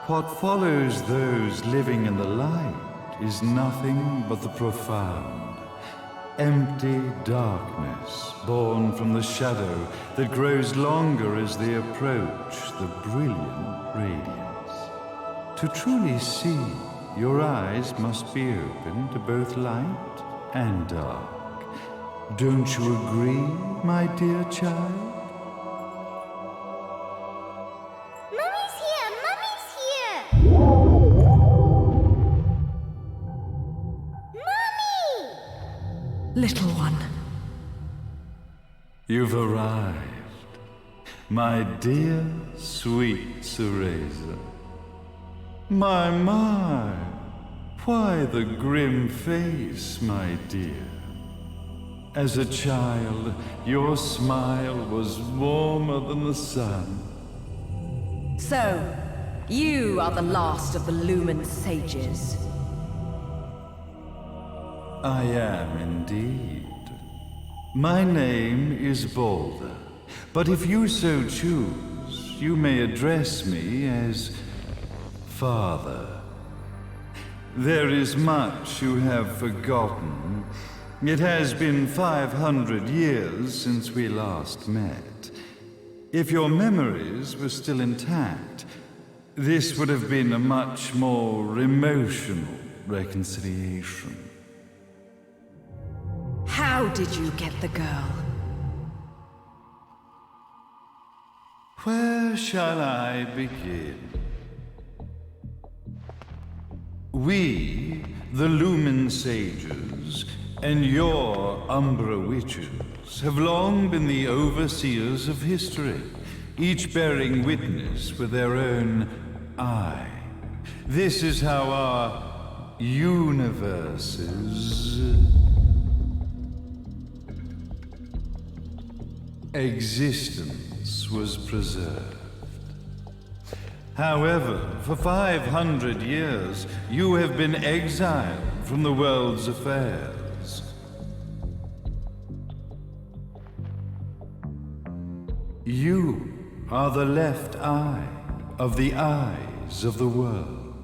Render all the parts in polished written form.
What follows those living in the light is nothing but the profound, empty darkness born from the shadow that grows longer as they approach the brilliant radiance. To truly see, your eyes must be open to both light and dark. Don't you agree, my dear child? Mummy's here! Mummy's here! Mummy! Little one. You've arrived, my dear, sweet Cereza. My, why the grim face, my dear? As a child, your smile was warmer than the sun. So, you are the last of the Lumen sages. I am indeed. My name is Balder, but if you so choose, you may address me as Father. There is much you have forgotten. It has been 500 years since we last met. If your memories were still intact, this would have been a much more emotional reconciliation. How did you get the girl? Where shall I begin? We, the Lumen Sages, and your Umbra Witches have long been the overseers of history, each bearing witness with their own eye. This is how our universe's existence was preserved. However, for 500 years, you have been exiled from the world's affairs. You are the left eye of the eyes of the world.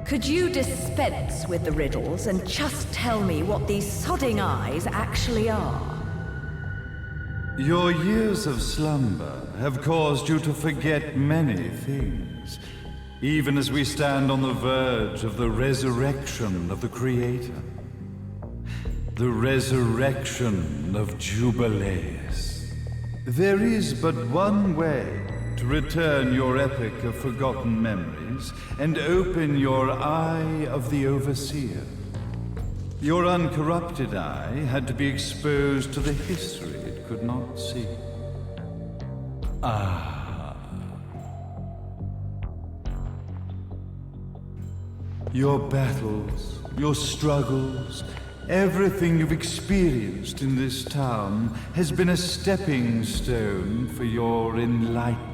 Could you dispense with the riddles and just tell me what these sodding eyes actually are? Your years of slumber have caused you to forget many things, even as we stand on the verge of the resurrection of the Creator. The resurrection of Jubileus. There is but one way to return your epic of forgotten memories and open your eye of the Overseer. Your uncorrupted eye had to be exposed to the history it could not see. Your battles, your struggles, everything you've experienced in this town has been a stepping stone for your enlightenment.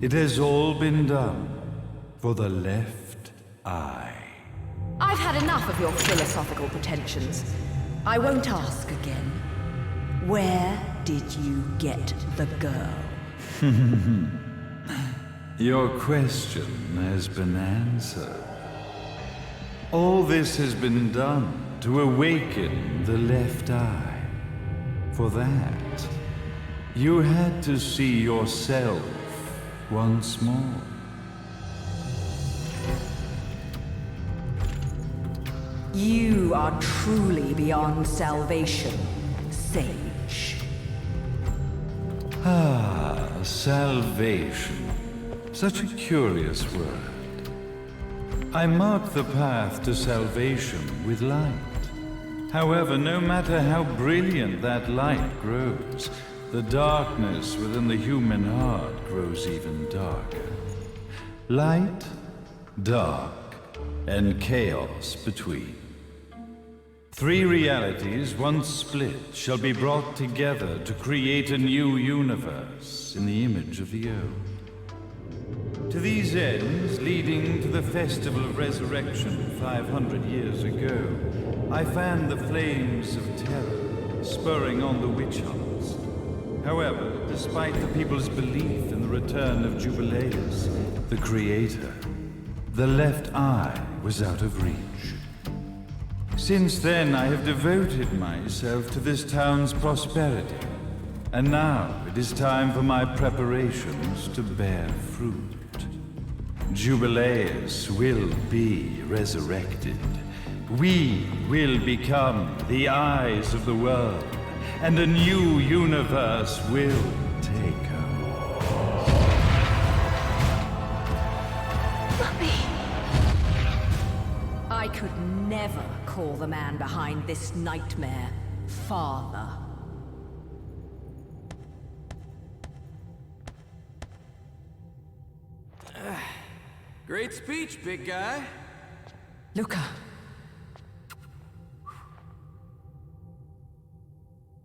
It has all been done for the left eye. I've had enough of your philosophical pretensions. I won't ask again. Where did you get the girl? Your question has been answered. All this has been done to awaken the left eye. For that, you had to see yourself once more. You are truly beyond salvation, sage. Salvation. Such a curious word. I mark the path to salvation with light. However, no matter how brilliant that light grows, the darkness within the human heart grows even darker. Light, dark, and chaos between. Three realities, once split, shall be brought together to create a new universe in the image of the old. To these ends, leading to the Festival of Resurrection 500 years ago, I fanned the flames of terror, spurring on the witch hunts. However, despite the people's belief in the return of Jubileus, the creator, the left eye was out of reach. Since then, I have devoted myself to this town's prosperity, and now it is time for my preparations to bear fruit. Jubileus will be resurrected. We will become the eyes of the world, and a new universe will take over. Mummy! I could never call the man behind this nightmare father. Great speech, big guy. Luca.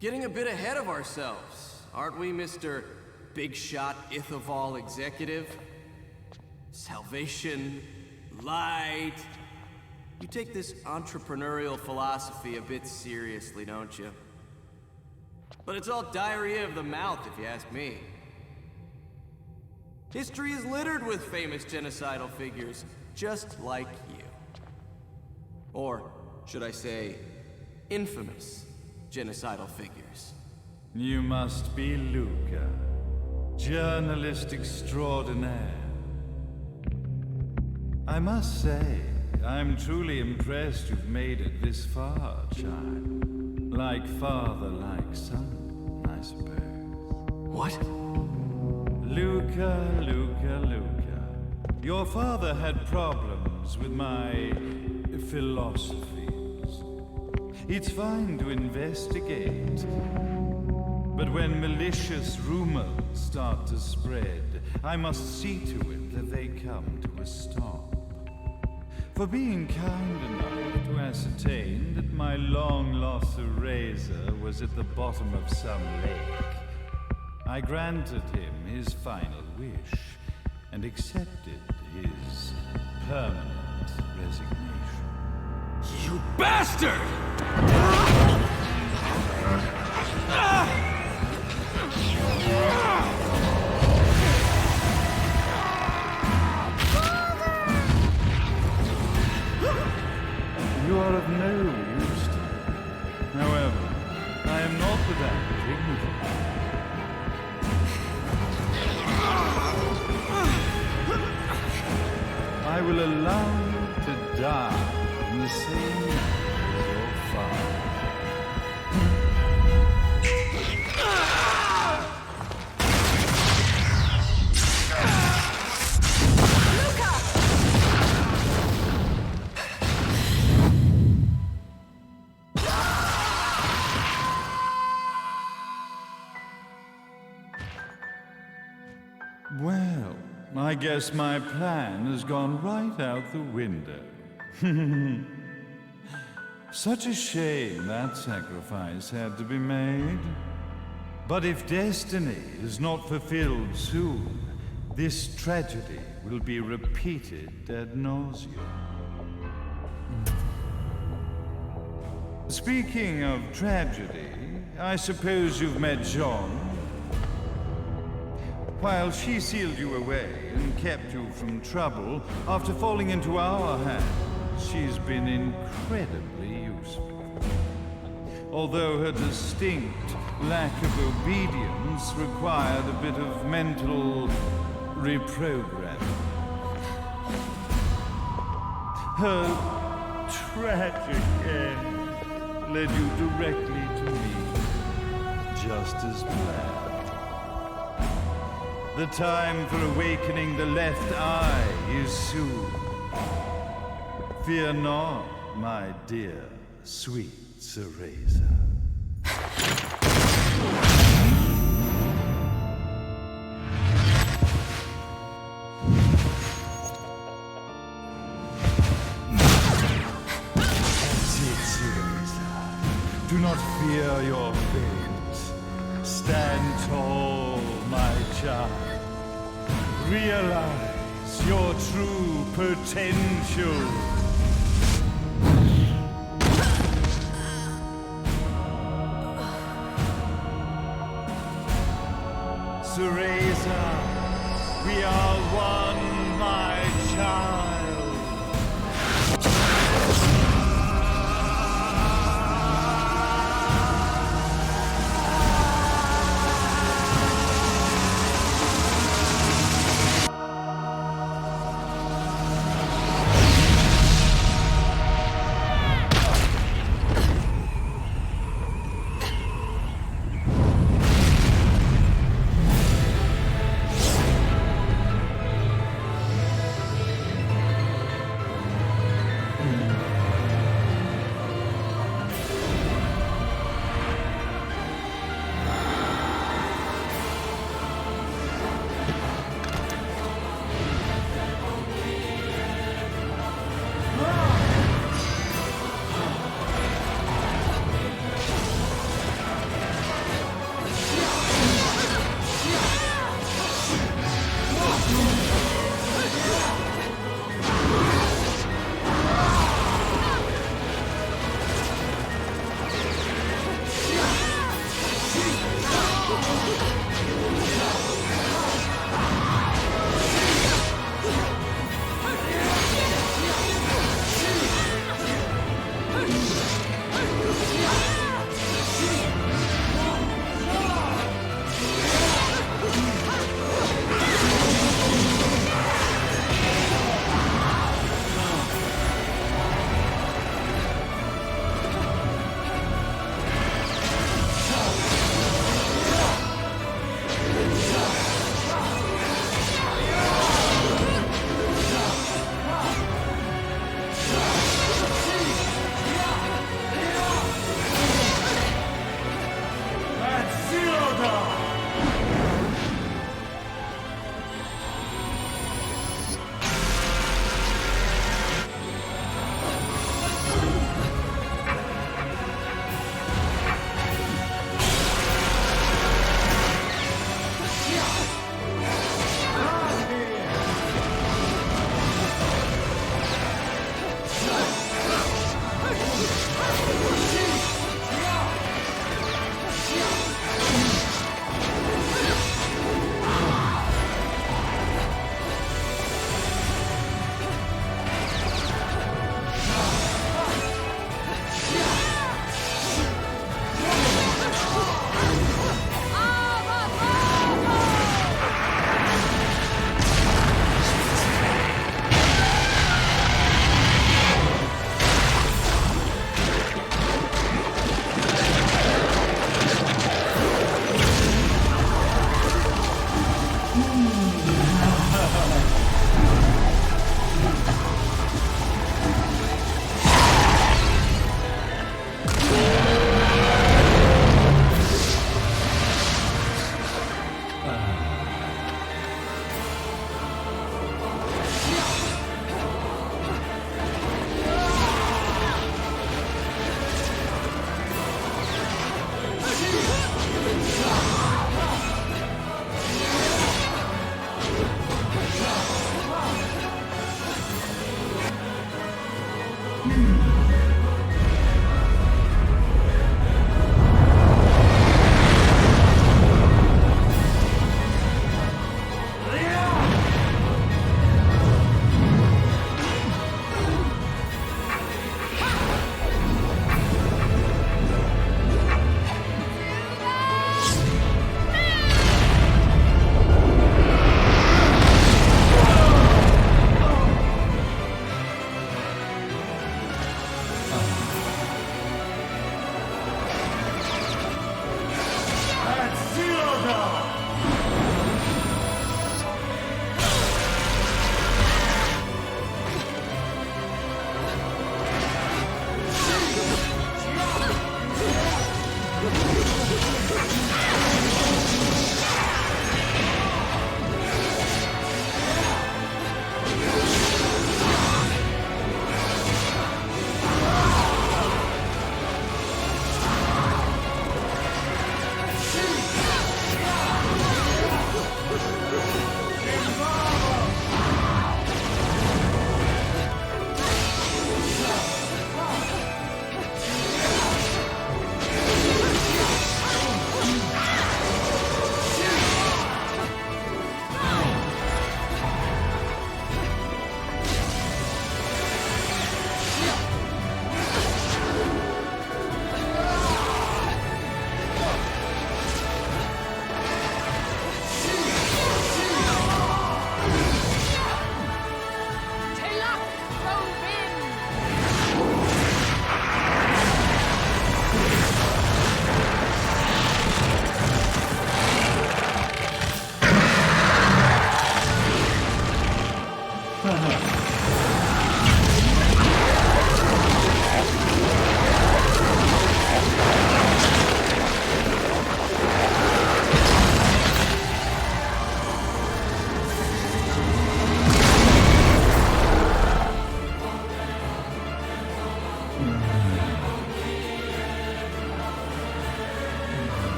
Getting a bit ahead of ourselves, aren't we, Mr. Big Shot Ithaval Executive? Salvation, light. You take this entrepreneurial philosophy a bit seriously, don't you? But it's all diarrhea of the mouth, if you ask me. History is littered with famous genocidal figures, just like you. Or, should I say, infamous genocidal figures. You must be Luca, journalist extraordinaire. I must say, I'm truly impressed you've made it this far, child. Like father, like son, I suppose. What? Luca, Luca, Luca. Your father had problems with my philosophies. It's fine to investigate, but when malicious rumors start to spread, I must see to it that they come to a stop. For being kind enough to ascertain that my long-lost eraser was at the bottom of some lake, I granted him his final wish and accepted his permanent resignation. You bastard! You are of no use to me. However, I am not without dignity. I will allow you to die in the same manner as your father. Well, I guess my plan has gone right out the window. Such a shame that sacrifice had to be made. But if destiny is not fulfilled soon, this tragedy will be repeated ad nauseum. Speaking of tragedy, I suppose you've met Jean. While she sealed you away and kept you from trouble, after falling into our hands, she's been incredibly useful. Although her distinct lack of obedience required a bit of mental reprogramming. Her tragic end led you directly to me, just as planned. The time for awakening the left eye is soon. Fear not, my dear, sweet Cereza. That's it, Cereza. Do not fear your fate. Stand tall, my child. Realize your true potential. We are one, my child.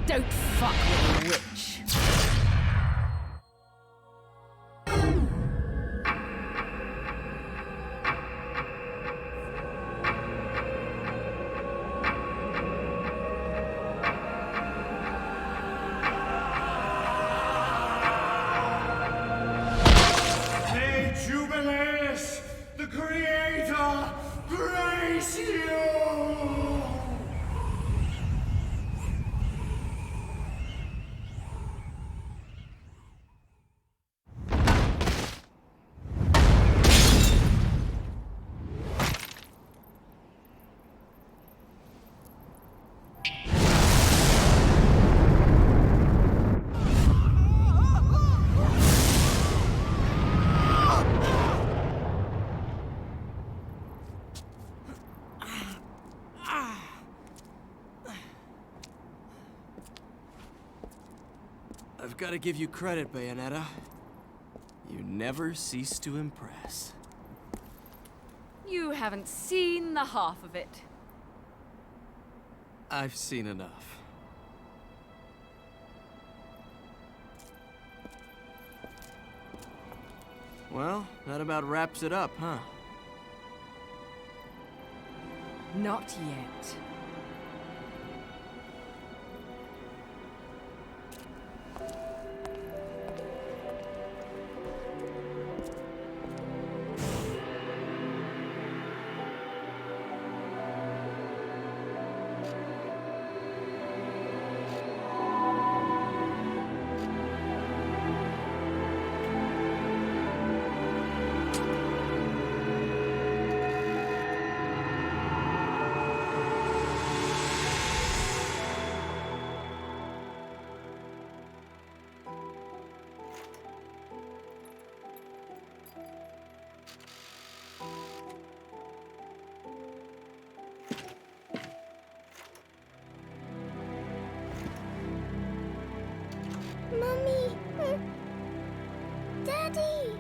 Don't fuck with a witch. Hey, Jubileus, the Creator, grace you! I've got to give you credit, Bayonetta. You never cease to impress. You haven't seen the half of it. I've seen enough. Well, that about wraps it up, huh? Not yet. Mummy! Daddy!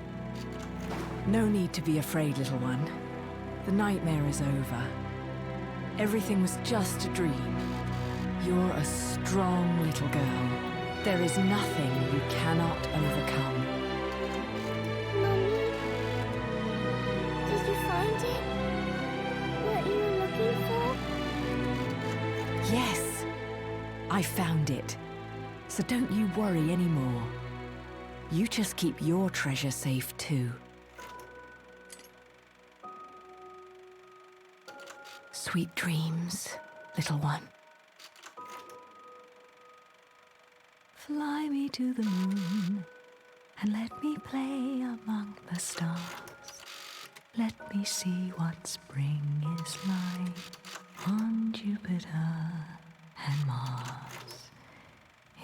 No need to be afraid, little one. The nightmare is over. Everything was just a dream. You're a strong little girl. There is nothing you cannot overcome. Mummy? Did you find it? What you were looking for? Yes, I found it. So don't you worry anymore. You just keep your treasure safe too. Sweet dreams, little one. Fly me to the moon and let me play among the stars. Let me see what spring is like on Jupiter and Mars.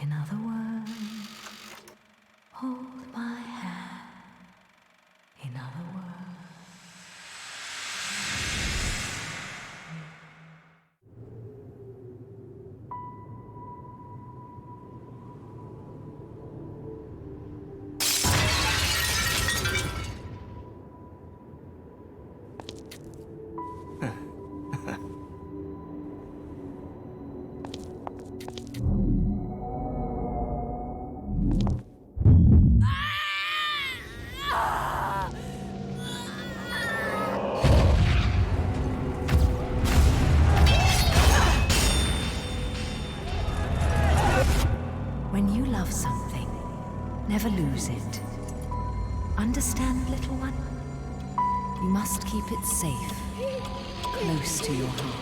In other words, hold my hand. In other words. When you love something, never lose it. Understand, little one? You must keep it safe, close to your heart.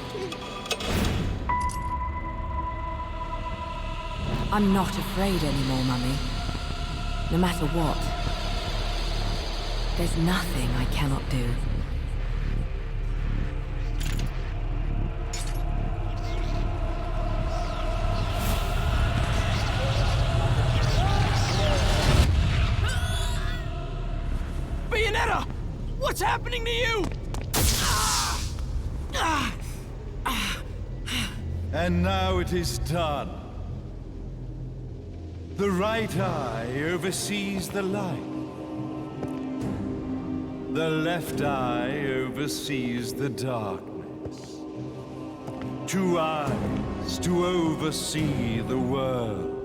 I'm not afraid anymore, Mummy. No matter what. There's nothing I cannot do. Bayonetta! What's happening to you? And now it is done. The right eye oversees the light. The left eye oversees the darkness. 2 eyes to oversee the world.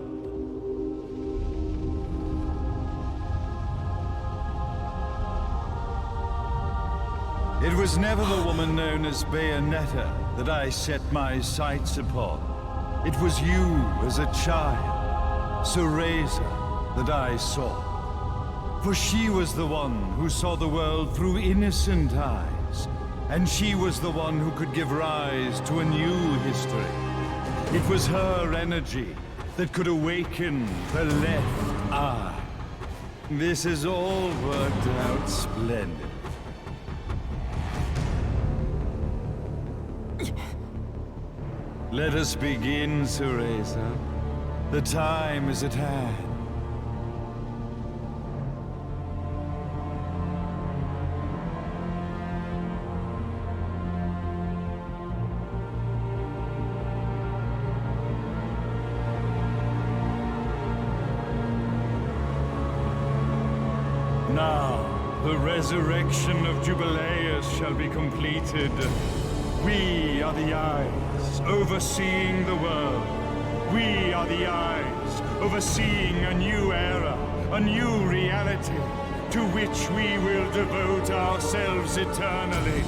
It was never the woman known as Bayonetta that I set my sights upon. It was you as a child, Cereza, that I saw. For she was the one who saw the world through innocent eyes, and she was the one who could give rise to a new history. It was her energy that could awaken the left eye. This has all worked out splendid. Let us begin, Cereza. The time is at hand. Now, the resurrection of Jubileus shall be completed. We are the eyes overseeing the world. We are the eyes overseeing a new era, a new reality, to which we will devote ourselves eternally.